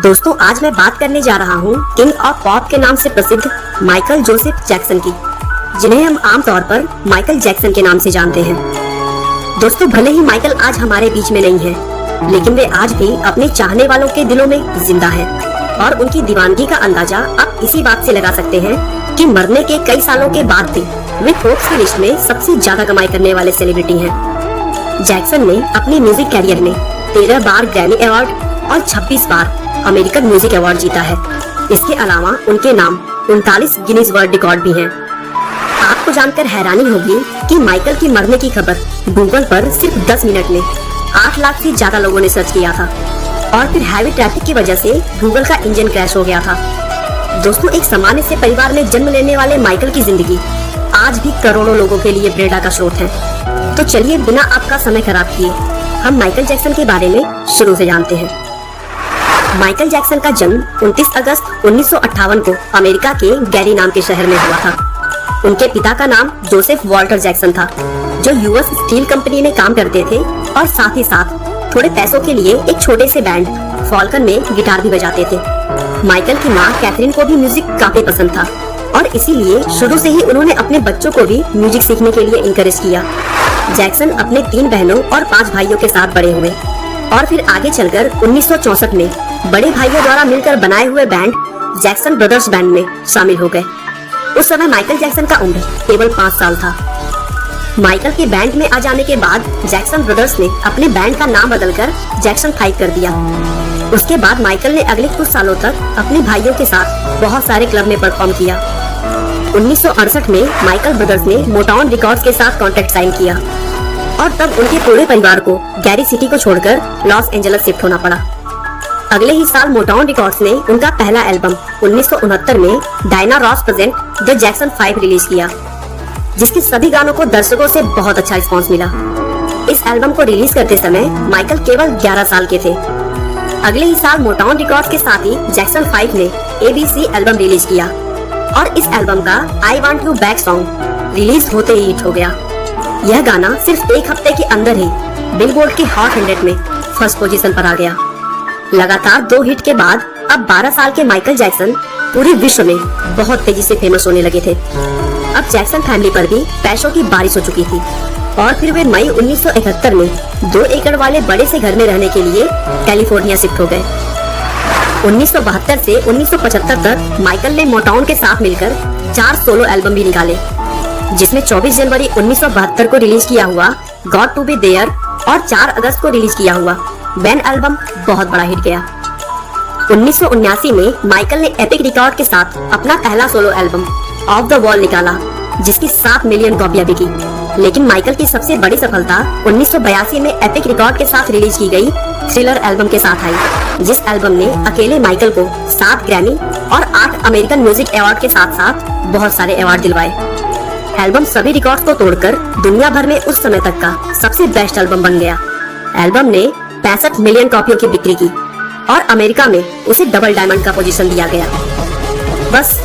दोस्तों आज मैं बात करने जा रहा हूँ किंग ऑफ पॉप के नाम से प्रसिद्ध माइकल जोसेफ जैक्सन की, जिन्हें हम आमतौर पर माइकल जैक्सन के नाम से जानते हैं। दोस्तों भले ही माइकल आज हमारे बीच में नहीं है, लेकिन वे आज भी अपने चाहने वालों के दिलों में जिंदा है और उनकी दीवानगी का अंदाजा आप इसी बात से लगा सकते हैं कि मरने के कई सालों के बाद भी वे फोर्ब्स की लिस्ट में सबसे ज्यादा कमाई करने वाले सेलिब्रिटी हैं। जैक्सन ने अपनी म्यूजिक कैरियर में 13 बार ग्रैमी अवार्ड और 26 बार अमेरिकन म्यूजिक अवार्ड जीता है। इसके अलावा उनके नाम 39 गिनीज वर्ल्ड रिकॉर्ड भी हैं। आपको जानकर हैरानी होगी कि माइकल की मरने की खबर गूगल पर सिर्फ 10 मिनट में 8 लाख से ज्यादा लोगों ने सर्च किया था और फिर हैवी ट्रैफिक की वजह से गूगल का इंजन क्रैश हो गया था। दोस्तों एक सामान्य से परिवार में जन्म लेने वाले माइकल की जिंदगी आज भी करोड़ों लोगों के लिए प्रेरणा का स्रोत है। तो चलिए बिना आपका समय खराब किए हम माइकल जैक्सन के बारे में शुरू से जानते हैं। माइकल जैक्सन का जन्म 29 अगस्त 1958 को अमेरिका के गैरी नाम के शहर में हुआ था। उनके पिता का नाम जोसेफ वॉल्टर जैक्सन था, जो यूएस स्टील कंपनी में काम करते थे और साथ ही साथ थोड़े पैसों के लिए एक छोटे से बैंड फॉल्कन में गिटार भी बजाते थे। माइकल की माँ कैथरीन को भी म्यूजिक काफी पसंद था और इसीलिए शुरू से ही उन्होंने अपने बच्चों को भी म्यूजिक सीखने के लिए इंकरेज किया। जैक्सन अपने 3 बहनों और 5 भाइयों के साथ बड़े हुए और फिर आगे चलकर 1964 में बड़े भाइयों द्वारा मिलकर बनाए हुए बैंड जैक्सन ब्रदर्स बैंड में शामिल हो गए। उस समय माइकल जैक्सन का उम्र केवल 5 साल था। माइकल के बैंड में आ जाने के बाद जैक्सन ब्रदर्स ने अपने बैंड का नाम बदलकर जैक्सन 5 कर दिया। उसके बाद माइकल ने अगले कुछ सालों तक अपने भाइयों के साथ बहुत सारे क्लब में परफॉर्म किया। 1968 में माइकल ब्रदर्स ने मोटाउन रिकॉर्ड्स के साथ कॉन्ट्रैक्ट साइन किया और तब उनके पूरे परिवार को गैरी सिटी को छोड़कर लॉस एंजल्स शिफ्ट होना पड़ा। अगले ही साल मोटाउन रिकॉर्ड्स ने उनका पहला एल्बम 1969 में Diana Ross present the Jackson 5 release किया, जिसके सभी गानों को दर्शकों से बहुत अच्छा रिस्पांस मिला। इस एल्बम को रिलीज करते समय माइकल केवल 11 साल के थे। अगले ही साल मोटाउन रिकॉर्ड्स के साथ ही जैक्सन 5 ने ABC एल्बम रिलीज किया और इस एल्बम का I want you back song release होते ही हिट हो गया। यह गाना सिर्फ एक हफ्ते के अंदर ही बिलबोर्ड के हॉट 100 में फर्स्ट पोजीशन पर आ गया। लगातार 2 हिट के बाद अब 12 साल के माइकल जैक्सन पूरे विश्व में बहुत तेजी से फेमस होने लगे थे। अब जैक्सन फैमिली पर भी पैसों की बारिश हो चुकी थी और फिर वे मई 1971 में 2 एकड़ वाले बड़े से घर में रहने के लिए कैलिफोर्निया शिफ्ट हो गए। 1972 से 1975 तक माइकल ने मोटाउन के साथ मिलकर 4 सोलो एल्बम भी निकाले, जिसमें 24 जनवरी 1972 को रिलीज किया हुआ गॉट टू बी देयर और 4 अगस्त को रिलीज किया हुआ बैन एल्बम बहुत बड़ा हिट गया। 1979 में माइकल ने एपिक रिकॉर्ड के साथ अपना पहला solo album of the wall निकाला, जिसकी 7 मिलियन कॉपियां बिकी। लेकिन माइकल की सबसे बड़ी सफलता 1982 में एपिक रिकॉर्ड के साथ रिलीज की गई थ्रिलर एल्बम के साथ आई, जिस एल्बम ने अकेले माइकल को 7 ग्रैमी और 8 अमेरिकन म्यूजिक अवार्ड के साथ साथ बहुत सारे अवार्ड दिलवाए। एल्बम सभी रिकॉर्ड्स को तोड़कर दुनिया भर में उस समय तक का सबसे बेस्ट एल्बम बन गया। एल्बम ने 65 मिलियन कॉपियों की बिक्री की और अमेरिका में उसे डबल डायमंड का पोजीशन दिया गया। बस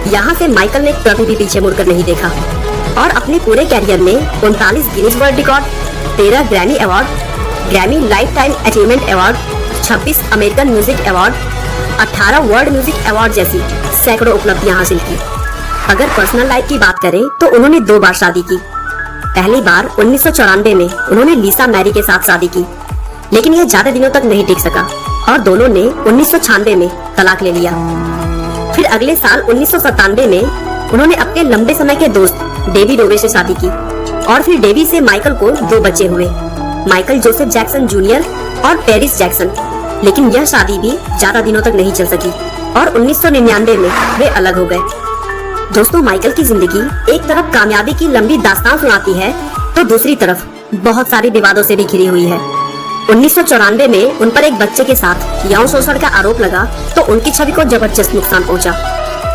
यहाँ से माइकल ने कभी भी पीछे मुड़कर नहीं देखा और अपने पूरे कैरियर में 39 Guinness world record, 13 Grammy award, Grammy life time achievement award, 26 American music award, 18 world music award जैसी सैकड़ों उपलब्धियां हासिल की। अगर पर्सनल लाइफ की बात करें तो उन्होंने 2 बार शादी की। पहली बार 1994 में उन्होंने लिसा मैरी के साथ शादी की, लेकिन यह ज्यादा दिनों तक नहीं टिक सका और दोनों ने 1996 में तलाक ले लिया। फिर अगले साल 1997 में उन्होंने अपने लंबे समय के दोस्त डेवी डोवे से शादी की और फिर डेवी से माइकल को 2 बच्चे हुए, माइकल जोसेफ जैक्सन जूनियर और पेरिस जैक्सन। लेकिन यह शादी भी ज्यादा दिनों तक नहीं चल सकी और 1999 में वे अलग हो गए। दोस्तों माइकल की जिंदगी एक तरफ कामयाबी की लंबी दास्तान सुनाती है तो दूसरी तरफ बहुत सारी विवादों से भी घिरी हुई है। 1994 में उन पर एक बच्चे के साथ यौन शोषण का आरोप लगा तो उनकी छवि को जबरदस्त नुकसान पहुंचा।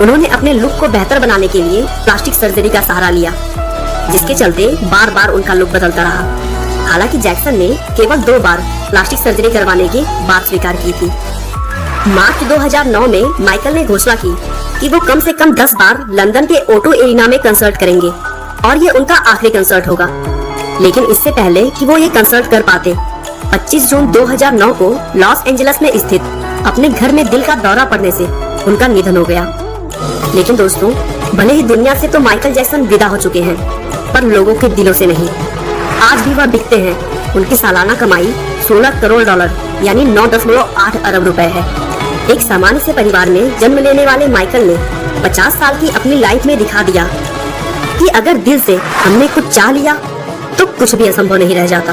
उन्होंने अपने लुक को बेहतर बनाने के लिए प्लास्टिक सर्जरी का सहारा लिया, जिसके चलते बार बार उनका लुक बदलता रहा। हालांकि जैक्सन ने केवल 2 बार प्लास्टिक सर्जरी करवाने की बात स्वीकार की थी। मार्च 2009 में माइकल ने घोषणा की कि वो कम से कम 10 बार लंदन के O2 एरिना में कंसर्ट करेंगे और ये उनका आखिरी कंसर्ट होगा। लेकिन इससे पहले कि वो ये कंसर्ट कर पाते, 25 जून 2009 को लॉस एंजल्स में स्थित अपने घर में दिल का दौरा पड़ने से उनका निधन हो गया। लेकिन दोस्तों, भले ही दुनिया से तो माइकल जैक्सन विदा हो चुके हैं, पर लोगों के दिलों से नहीं। आज भी वह बिकते हैं। उनकी सालाना कमाई 16 करोड़ डॉलर यानी 9.8 अरब रुपए है। एक सामान्य से परिवार में जन्म लेने वाले माइकल ने 50 साल की अपनी लाइफ में दिखा दिया कि अगर दिल से हमने कुछ चाह लिया तो कुछ भी असंभव नहीं रह जाता।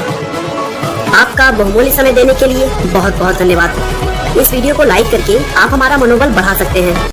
आपका बहुमूल्य समय देने के लिए बहुत बहुत धन्यवाद। इस वीडियो को लाइक करके आप हमारा मनोबल बढ़ा सकते हैं।